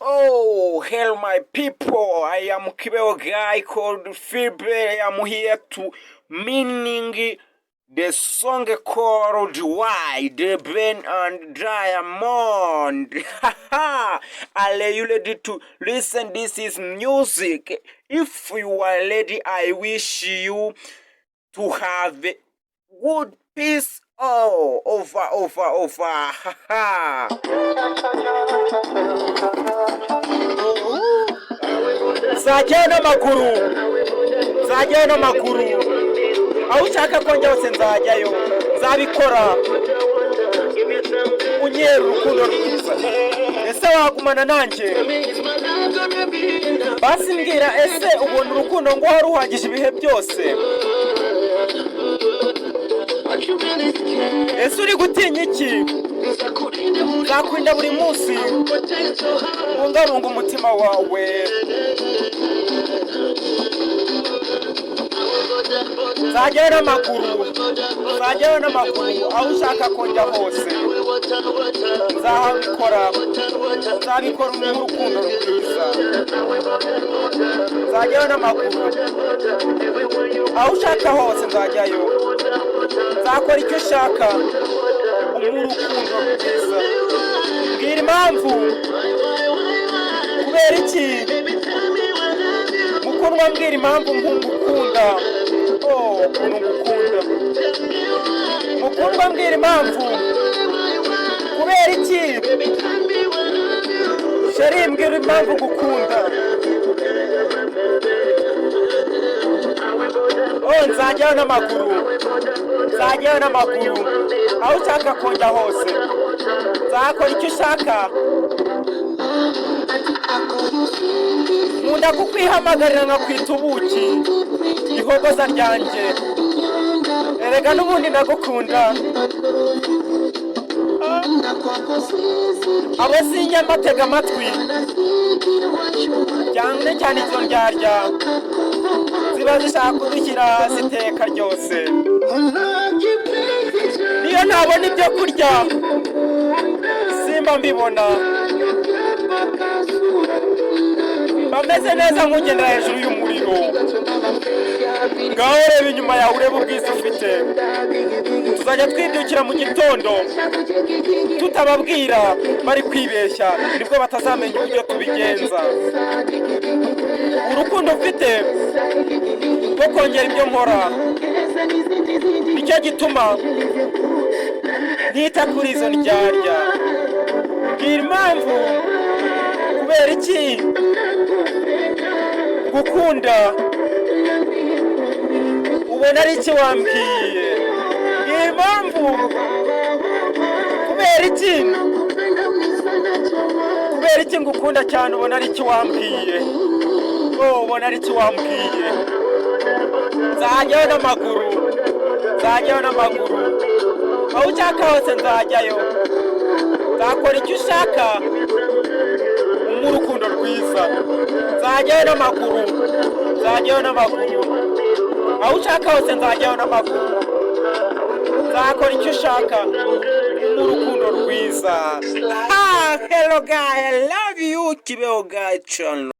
Oh, hello my people, I am Kibeo guy called Filbert. I am here to meaning the song called Why, the Ben and Diamond. Are you ready to listen? This is music. If you are ready, I wish you to have good peace. Oh, over. Nzajyayo n'amaguru aho ushaka ko njya hose nzajyayo, nzabikora unyera urukundo rwiza. Ese wagumana nanjye? Basi mbwira, ese ubona urukundo ngo wari uhagije ibihe byose? Ese uri gutinya iki? Nzakurinda buri munsi, bungabunga umutima wawe. Nzajyayo n'amaguru aho ushaka ko njya hose, nzabikora urukundo rwiza. Nzajyayo n'amaguru aho ushaka hose, nzajyayo, nzakora icyo ushaka urukundo rwiza. Mbwira impamvu, kubera iki mukundwa? Mbwira impamvu ngukunda. Oh, ukuntu ngukunda mukundwa, mbwira impamvu, kubera iki? Sheri, mbwira impamvu ngukunda. Oh, nzajyayo n'amaguru aho ushaka ko njya hose, nzakora icyo ushaka. Nkunda kukwihamagarira nkakwita ubuki, ihogoza ryanjye. Erega n'ubundi ndagukunda. Abo sinyamatega amatwi, cyane izo ndyarya ziba zishaka kudushyira hasi iteka ryose. Niyo ntabona ibyo kurya simba mbibona, bameze neza nk'ugendera hejuru y'umuriro. Ngaho reba inyuma yawe, urebe ubwiza ufite. Tuzajya twibyukira mu gitondo tutababwira, bari kwibeshya, nibwo batazamenya uburyo tubigenza. Urukundo ufite rwo kongera ibyo nkora, nicyo gituma ntita kuri izo ndyarya. Mbwira impamvu, kubera iki gukunda? Ubona ari iki wambwiye? Mbwira impamvu, kubera iki ngukunda cyane? Ubona ari iki wambwiye? Oh, ubona ari iki wambwiye? Nzajyayo n'amaguru aho ushaka hose, nzajyayo, nzakora icyo ushaka urukundo rwiza. Nzajyayo n'amaguru aho ushaka hose, nzajyayo n'amaguru, nzakora icyo ushaka urukundo rwiza. Hello guy, I love you, Kibeo guy channel.